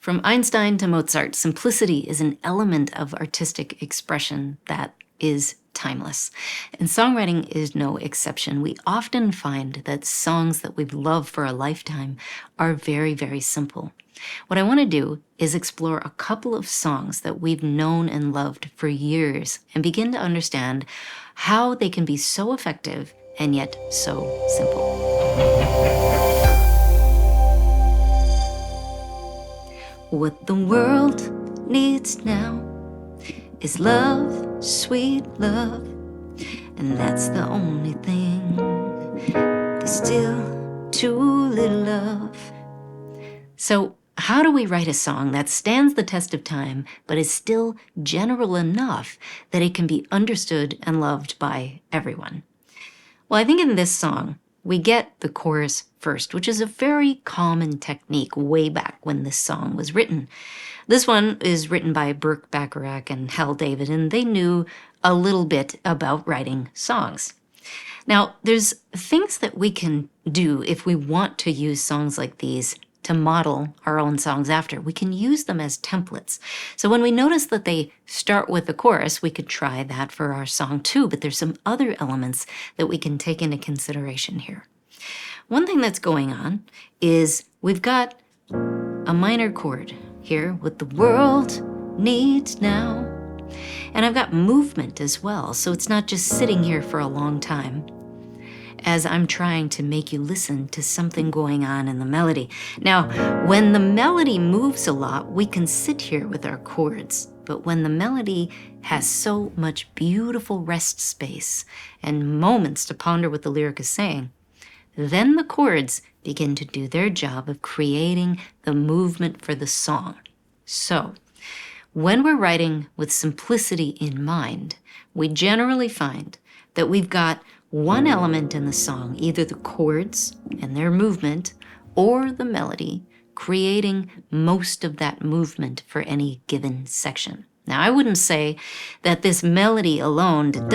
From Einstein to Mozart, simplicity is an element of artistic expression that is timeless. And songwriting is no exception. We often find that songs that we've loved for a lifetime are very, very simple. What I want to do is explore a couple of songs that we've known and loved for years and begin to understand how they can be so effective and yet so simple. What the world needs now is love, sweet love, and that's the only thing. There's still too little love. So, how do we write a song that stands the test of time, but is still general enough that it can be understood and loved by everyone? Well, I think in this song, we get the chorus first, which is a very common technique way back when this song was written. This one is written by Burt Bacharach and Hal David, and they knew a little bit about writing songs. Now, there's things that we can do if we want to use songs like these to model our own songs after. We can use them as templates. So when we notice that they start with the chorus, we could try that for our song too, but there's some other elements that we can take into consideration here. One thing that's going on is we've got a minor chord here with the world needs now. And I've got movement as well, so it's not just sitting here for a long time as I'm trying to make you listen to something going on in the melody. Now, when the melody moves a lot, we can sit here with our chords. But when the melody has so much beautiful rest space and moments to ponder what the lyric is saying, then the chords begin to do their job of creating the movement for the song. So, when we're writing with simplicity in mind, we generally find that we've got one element in the song, either the chords and their movement or the melody, creating most of that movement for any given section. Now, I wouldn't say that this melody alone, dum,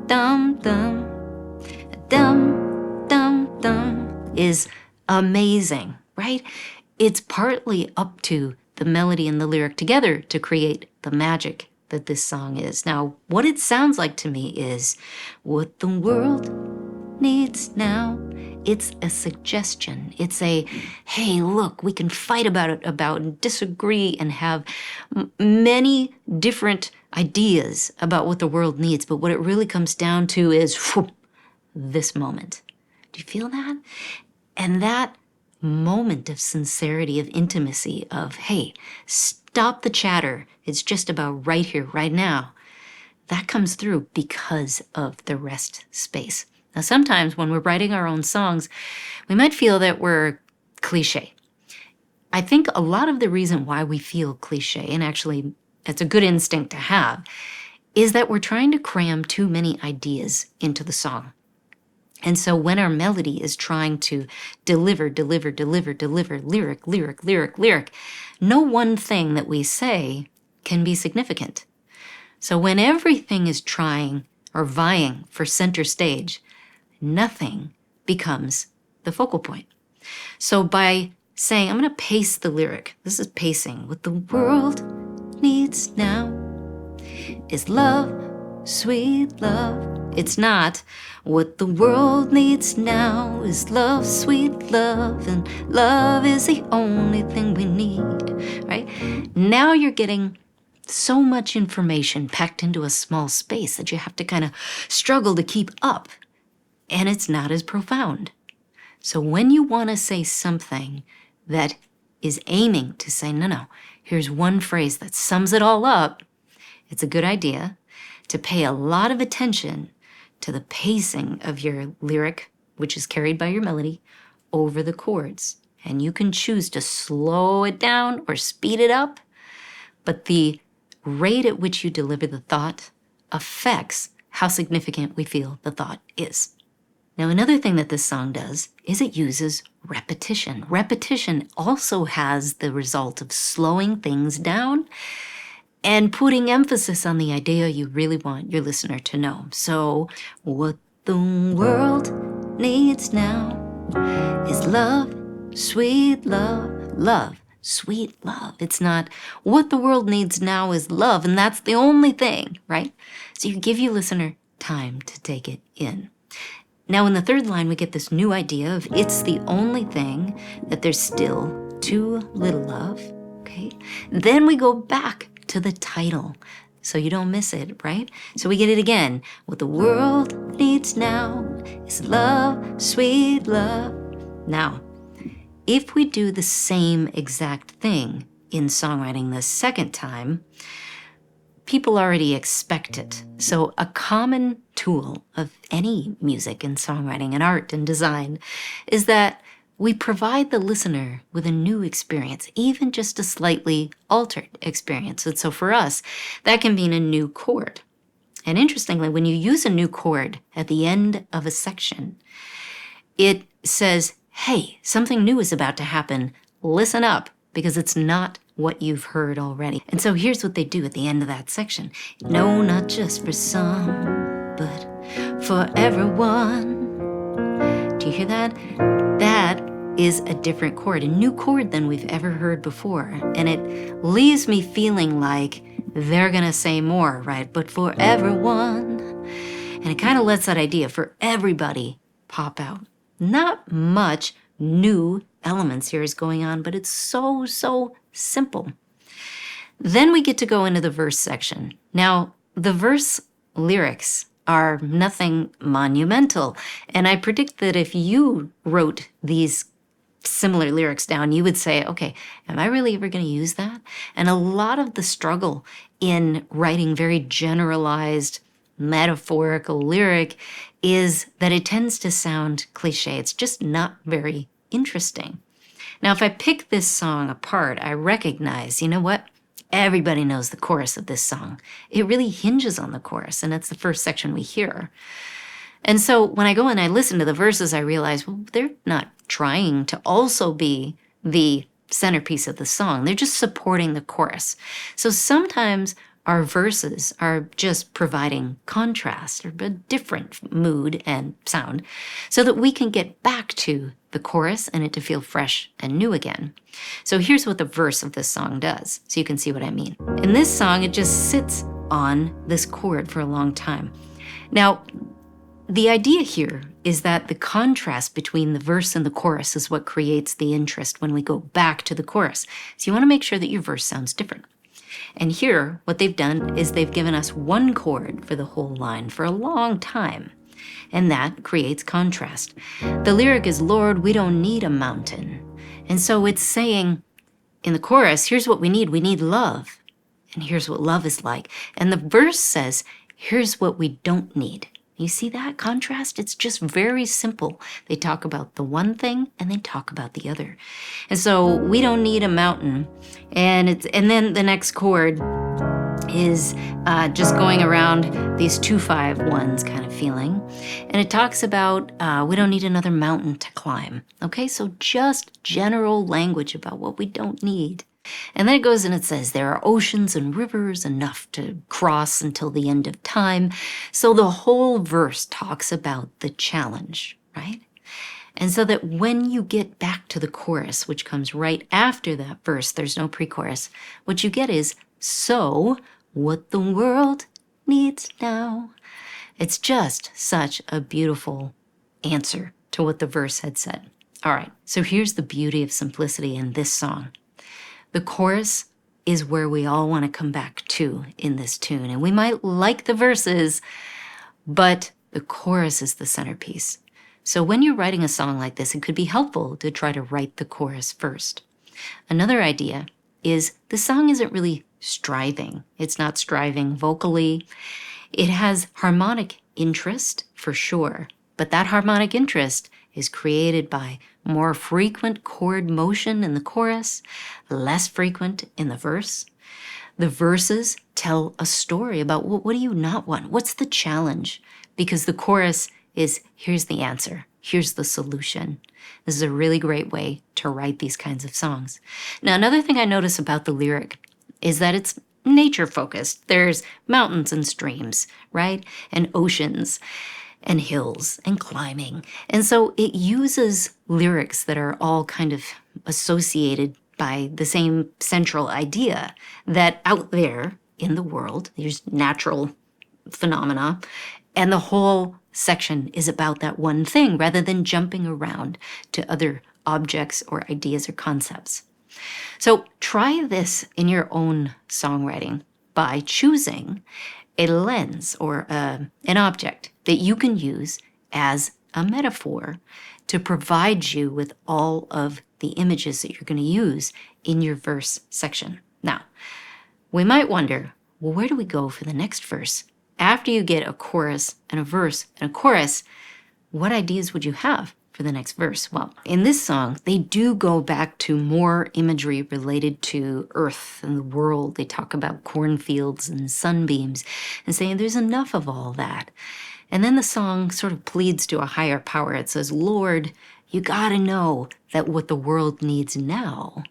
dum, dum, dum, dum, dum, is amazing, right? It's partly up to the melody and the lyric together to create the magic that this song is. Now, what it sounds like to me is what the world needs now. It's a suggestion. It's a, hey, look, we can fight about it, and disagree and have many different ideas about what the world needs, but what it really comes down to is this moment. Do you feel that? And that moment of sincerity, of intimacy, of, hey, stop the chatter. It's just about right here, right now. That comes through because of the rest space. Now, sometimes when we're writing our own songs, we might feel that we're cliche. I think a lot of the reason why we feel cliche, and actually it's a good instinct to have, is that we're trying to cram too many ideas into the song. And so when our melody is trying to deliver, lyric, no one thing that we say can be significant. So when everything is trying or vying for center stage, nothing becomes the focal point. So by saying, I'm going to pace the lyric, this is pacing, what the world needs now is love, sweet love. It's not what the world needs now is love, sweet love, and love is the only thing we need, right? Now you're getting so much information packed into a small space that you have to kind of struggle to keep up, and it's not as profound. So when you want to say something that is aiming to say, no, here's one phrase that sums it all up, it's a good idea to pay a lot of attention to the pacing of your lyric, which is carried by your melody, over the chords. And you can choose to slow it down or speed it up, but the rate at which you deliver the thought affects how significant we feel the thought is. Now, another thing that this song does is it uses repetition. Repetition also has the result of slowing things down and putting emphasis on the idea you really want your listener to know. So, what the world needs now is love, sweet love, love. sweet love. It's not what the world needs now is love, and that's the only thing, right? So you give your listener time to take it in. Now in the third line, we get this new idea of it's the only thing, that there's still too little of, okay? Then we go back to the title, so you don't miss it, right? So we get it again. What the world needs now is love, sweet love. Now, if we do the same exact thing in songwriting the second time, people already expect it. So a common tool of any music and songwriting and art and design is that we provide the listener with a new experience, even just a slightly altered experience. And so for us, that can mean a new chord. And interestingly, when you use a new chord at the end of a section, it says, hey, something new is about to happen. Listen up, because it's not what you've heard already. And so here's what they do at the end of that section. No, not just for some, but for everyone. Do you hear that? That is a different chord, a new chord than we've ever heard before. And it leaves me feeling like they're gonna say more, right? But for everyone. And it kind of lets that idea for everybody pop out. Not much new elements here is going on, but it's so simple. Then we get to go into the verse section. Now, the verse lyrics are nothing monumental, and I predict that if you wrote these similar lyrics down, you would say, okay, am I really ever going to use that? And a lot of the struggle in writing very generalized, metaphorical lyric is that it tends to sound cliche. It's just not very interesting. Now, if I pick this song apart, I recognize, you know what? Everybody knows the chorus of this song. It really hinges on the chorus, and that's the first section we hear. And so when I go and I listen to the verses, I realize, well, they're not trying to also be the centerpiece of the song. They're just supporting the chorus. So sometimes our verses are just providing contrast or a different mood and sound so that we can get back to the chorus and it to feel fresh and new again. So here's what the verse of this song does, so you can see what I mean. In this song, it just sits on this chord for a long time. Now, the idea here is that the contrast between the verse and the chorus is what creates the interest when we go back to the chorus. So you want to make sure that your verse sounds different. And here, what they've done is they've given us one chord for the whole line for a long time. And that creates contrast. The lyric is, Lord, we don't need a mountain. And so it's saying in the chorus, here's what we need. We need love. And here's what love is like. And the verse says, here's what we don't need. You see that contrast? It's just very simple. They talk about the one thing and they talk about the other. And so we don't need a mountain. And then the next chord is just going around these 2-5-1s kind of feeling. And it talks about we don't need another mountain to climb. Okay, so just general language about what we don't need. And then it goes and it says, there are oceans and rivers enough to cross until the end of time. So the whole verse talks about the challenge, right? And so that when you get back to the chorus, which comes right after that verse, there's no pre-chorus, what you get is, so what the world needs now. It's just such a beautiful answer to what the verse had said. All right, so here's the beauty of simplicity in this song. The chorus is where we all want to come back to in this tune. And we might like the verses, but the chorus is the centerpiece. So when you're writing a song like this, it could be helpful to try to write the chorus first. Another idea is the song isn't really striving. It's not striving vocally. It has harmonic interest for sure, but that harmonic interest is created by more frequent chord motion in the chorus, less frequent in the verse. The verses tell a story about what do you not want? What's the challenge? Because the chorus is, here's the answer. Here's the solution. This is a really great way to write these kinds of songs. Now, another thing I notice about the lyric is that it's nature focused. There's mountains and streams, right? And oceans and hills and climbing. And so it uses lyrics that are all kind of associated by the same central idea that out there in the world, there's natural phenomena, and the whole section is about that one thing rather than jumping around to other objects or ideas or concepts. So try this in your own songwriting by choosing a lens or an object that you can use as a metaphor to provide you with all of the images that you're going to use in your verse section. Now, we might wonder, well, where do we go for the next verse? After you get a chorus and a verse and a chorus, what ideas would you have for the next verse? Well, in this song, they do go back to more imagery related to earth and the world. They talk about cornfields and sunbeams and saying there's enough of all that. And then the song sort of pleads to a higher power. It says, Lord, you gotta know that what the world needs now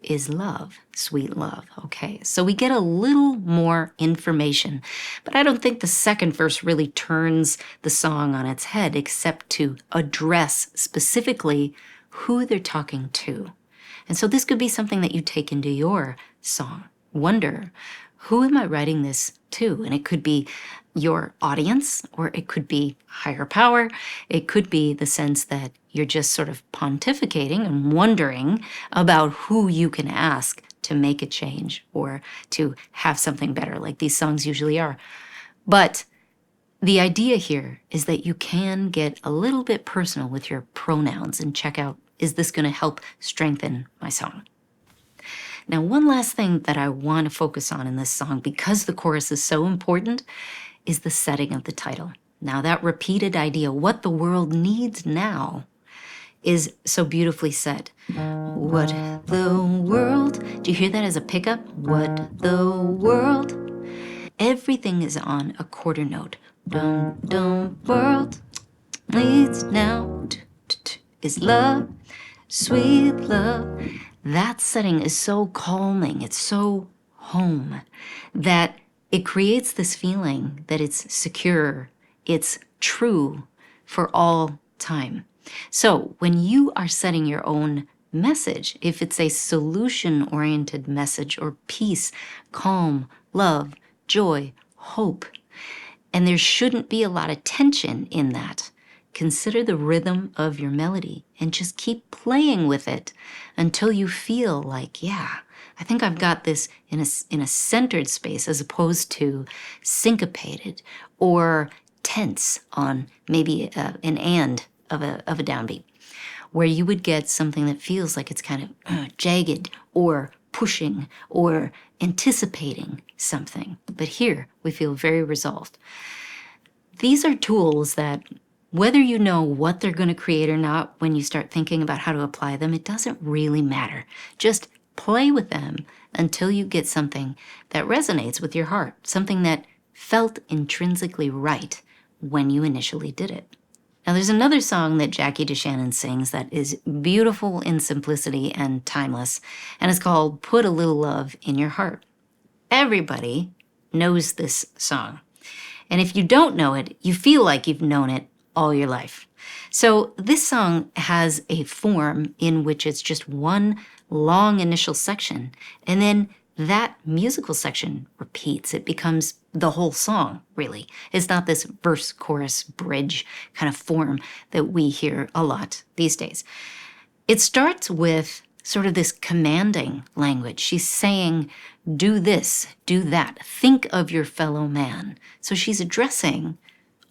is love, sweet love. Okay, so we get a little more information, but I don't think the second verse really turns the song on its head except to address specifically who they're talking to. And so this could be something that you take into your song. Wonder, who am I writing this to? And it could be your audience, or it could be higher power. It could be the sense that you're just sort of pontificating and wondering about who you can ask to make a change or to have something better, like these songs usually are. But the idea here is that you can get a little bit personal with your pronouns and check out, is this going to help strengthen my song? Now, one last thing that I want to focus on in this song, because the chorus is so important, is the setting of the title. Now, that repeated idea, what the world needs now, is so beautifully said. What the world, do you hear that as a pickup? What the world, everything is on a quarter note. Dum, dum, world needs now is love, sweet love. That setting is so calming, it's so home, that it creates this feeling that it's secure, it's true for all time. So when you are setting your own message, if it's a solution-oriented message or peace, calm, love, joy, hope, and there shouldn't be a lot of tension in that, consider the rhythm of your melody and just keep playing with it until you feel like, yeah, I think I've got this in a centered space as opposed to syncopated or tense on maybe an and of a downbeat, where you would get something that feels like it's kind of jagged or pushing or anticipating something. But here we feel very resolved. These are tools that, whether you know what they're going to create or not, when you start thinking about how to apply them, it doesn't really matter. Just play with them until you get something that resonates with your heart, something that felt intrinsically right when you initially did it. Now, there's another song that Jackie DeShannon sings that is beautiful in simplicity and timeless, and it's called Put a Little Love in Your Heart. Everybody knows this song. And if you don't know it, you feel like you've known it all your life. So this song has a form in which it's just one long initial section, and then that musical section repeats. It becomes the whole song, really. It's not this verse, chorus, bridge kind of form that we hear a lot these days. It starts with sort of this commanding language. She's saying, do this, do that, think of your fellow man. So she's addressing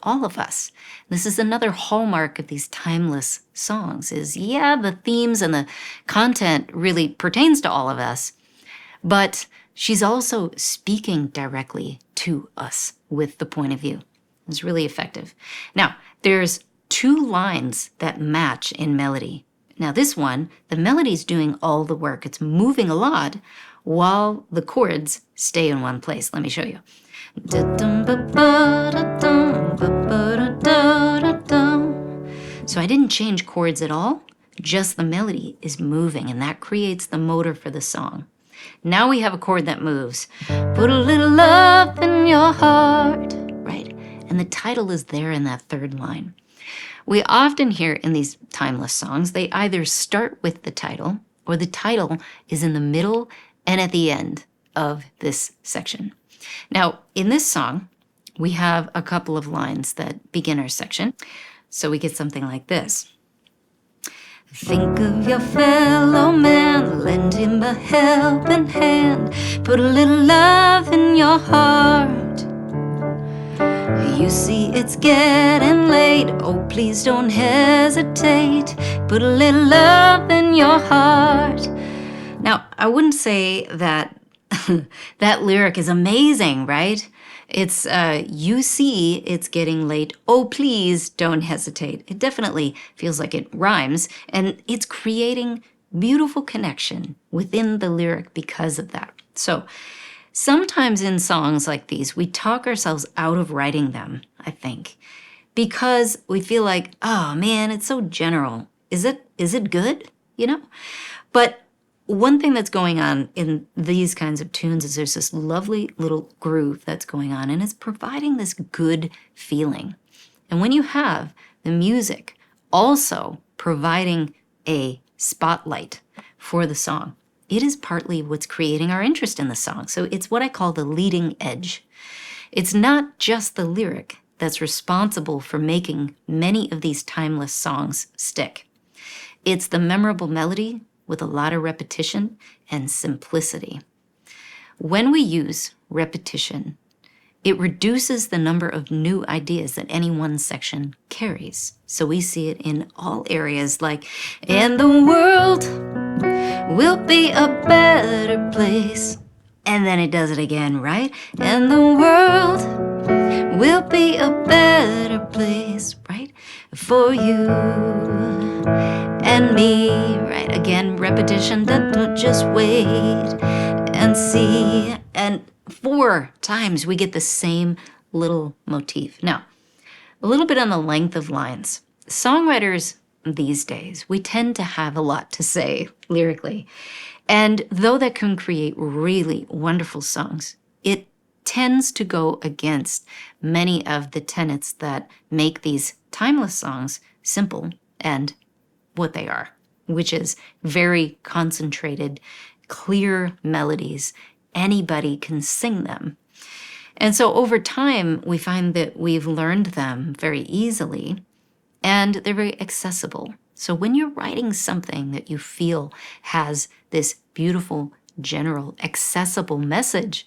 all of us. This is another hallmark of these timeless songs is, yeah, the themes and the content really pertains to all of us, but she's also speaking directly to us with the point of view. It's really effective. Now, there's two lines that match in melody. Now this one, the melody's doing all the work. It's moving a lot while the chords stay in one place. Let me show you. So I didn't change chords at all, just the melody is moving, and that creates the motor for the song. Now we have a chord that moves. Put a little love in your heart, right? And the title is there in that third line. We often hear in these timeless songs, they either start with the title or the title is in the middle and at the end of this section. Now, in this song, we have a couple of lines that begin our section. So we get something like this. Think of your fellow man, lend him a helping hand, put a little love in your heart. You see it's getting late, oh please don't hesitate, put a little love in your heart. Now, I wouldn't say that that lyric is amazing, right? It's, you see it's getting late, oh please don't hesitate. It definitely feels like it rhymes, and it's creating beautiful connection within the lyric because of that. So sometimes in songs like these, we talk ourselves out of writing them, I think, because we feel like, oh man, it's so general. Is it good? You know? But one thing that's going on in these kinds of tunes is there's this lovely little groove that's going on, and it's providing this good feeling. And when you have the music also providing a spotlight for the song, it is partly what's creating our interest in the song. So it's what I call the leading edge. It's not just the lyric that's responsible for making many of these timeless songs stick. It's the memorable melody with a lot of repetition and simplicity. When we use repetition, it reduces the number of new ideas that any one section carries. So we see it in all areas, like, and the world will be a better place. And then it does it again, right? And the world will be a better place, right? For you and me, right? Again, repetition, don't just wait and see. And 4 times we get the same little motif. Now, a little bit on the length of lines. Songwriters these days, we tend to have a lot to say lyrically. And though that can create really wonderful songs, it tends to go against many of the tenets that make these timeless songs simple and what they are, which is very concentrated, clear melodies. Anybody can sing them. And so over time, we find that we've learned them very easily, and they're very accessible. So when you're writing something that you feel has this beautiful, general, accessible message,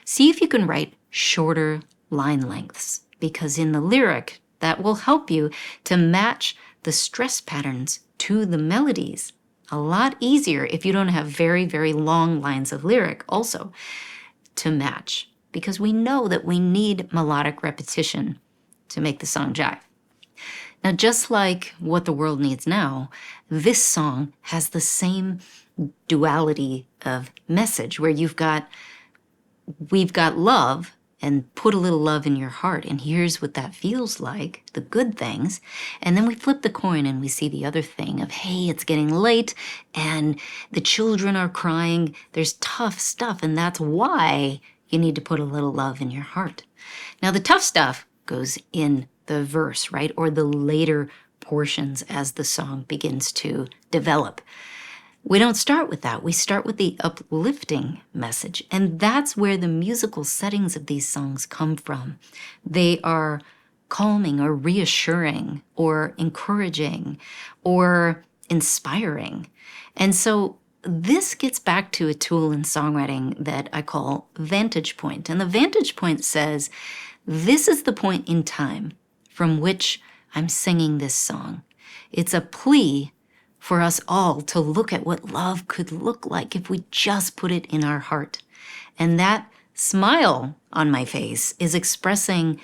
see if you can write shorter line lengths, because in the lyric, that will help you to match the stress patterns to the melodies. A lot easier if you don't have very, very long lines of lyric also to match, because we know that we need melodic repetition to make the song jive. Now, just like What the World Needs Now, this song has the same duality of message where we've got love, and put a little love in your heart, and here's what that feels like, the good things. And then we flip the coin and we see the other thing of, hey, it's getting late and the children are crying. There's tough stuff, and that's why you need to put a little love in your heart. Now, the tough stuff goes in the verse, right? Or the later portions as the song begins to develop. We don't start with that. We start with the uplifting message. And that's where the musical settings of these songs come from. They are calming or reassuring or encouraging or inspiring. And so this gets back to a tool in songwriting that I call Vantage point. And the Vantage point says, this is the point in time from which I'm singing this song. It's a plea for us all to look at what love could look like if we just put it in our heart. And that smile on my face is expressing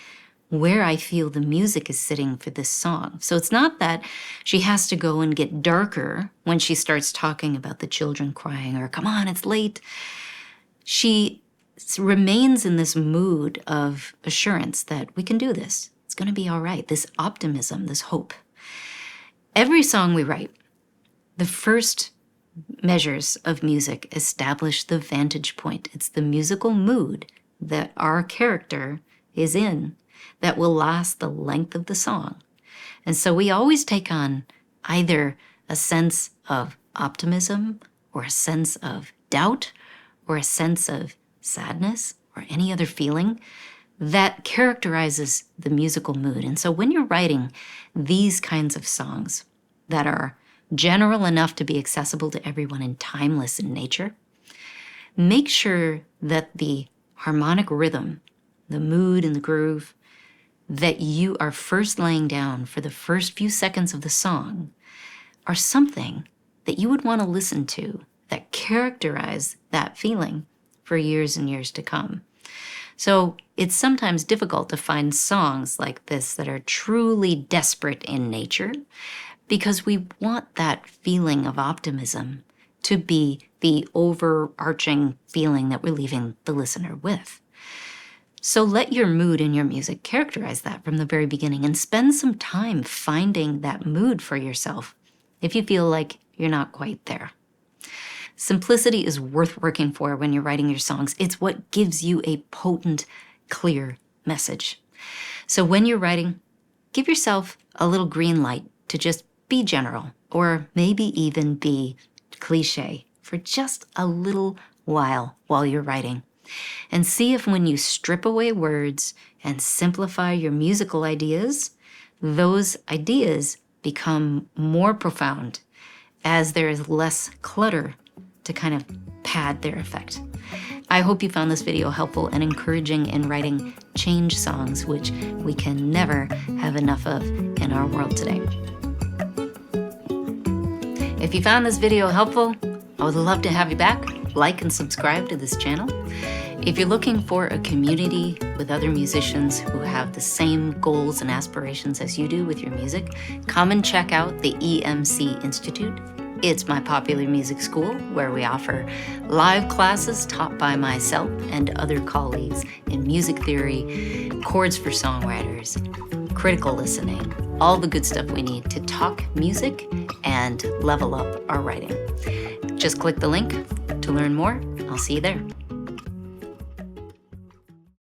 where I feel the music is sitting for this song. So it's not that she has to go and get darker when she starts talking about the children crying or, come on, it's late. She remains in this mood of assurance that we can do this. It's going to be all right. This optimism, this hope. Every song we write, the first measures of music establish the vantage point. It's the musical mood that our character is in that will last the length of the song. And so we always take on either a sense of optimism or a sense of doubt or a sense of sadness or any other feeling that characterizes the musical mood. And so when you're writing these kinds of songs that are general enough to be accessible to everyone and timeless in nature, make sure that the harmonic rhythm, the mood and the groove that you are first laying down for the first few seconds of the song are something that you would want to listen to that characterize that feeling for years and years to come. So it's sometimes difficult to find songs like this that are truly desperate in nature because we want that feeling of optimism to be the overarching feeling that we're leaving the listener with. So let your mood in your music characterize that from the very beginning and spend some time finding that mood for yourself if you feel like you're not quite there. Simplicity is worth working for when you're writing your songs. It's what gives you a potent, clear message. So when you're writing, give yourself a little green light to just be general or maybe even be cliche for just a little while you're writing. And see if when you strip away words and simplify your musical ideas, those ideas become more profound as there is less clutter to kind of pad their effect. I hope you found this video helpful and encouraging in writing change songs, which we can never have enough of in our world today. If you found this video helpful, I would love to have you back. Like and subscribe to this channel. If you're looking for a community with other musicians who have the same goals and aspirations as you do with your music, come and check out the EMC Institute. It's my popular music school where we offer live classes taught by myself and other colleagues in music theory, chords for songwriters, critical listening, all the good stuff we need to talk music and level up our writing. Just click the link to learn more. I'll see you there.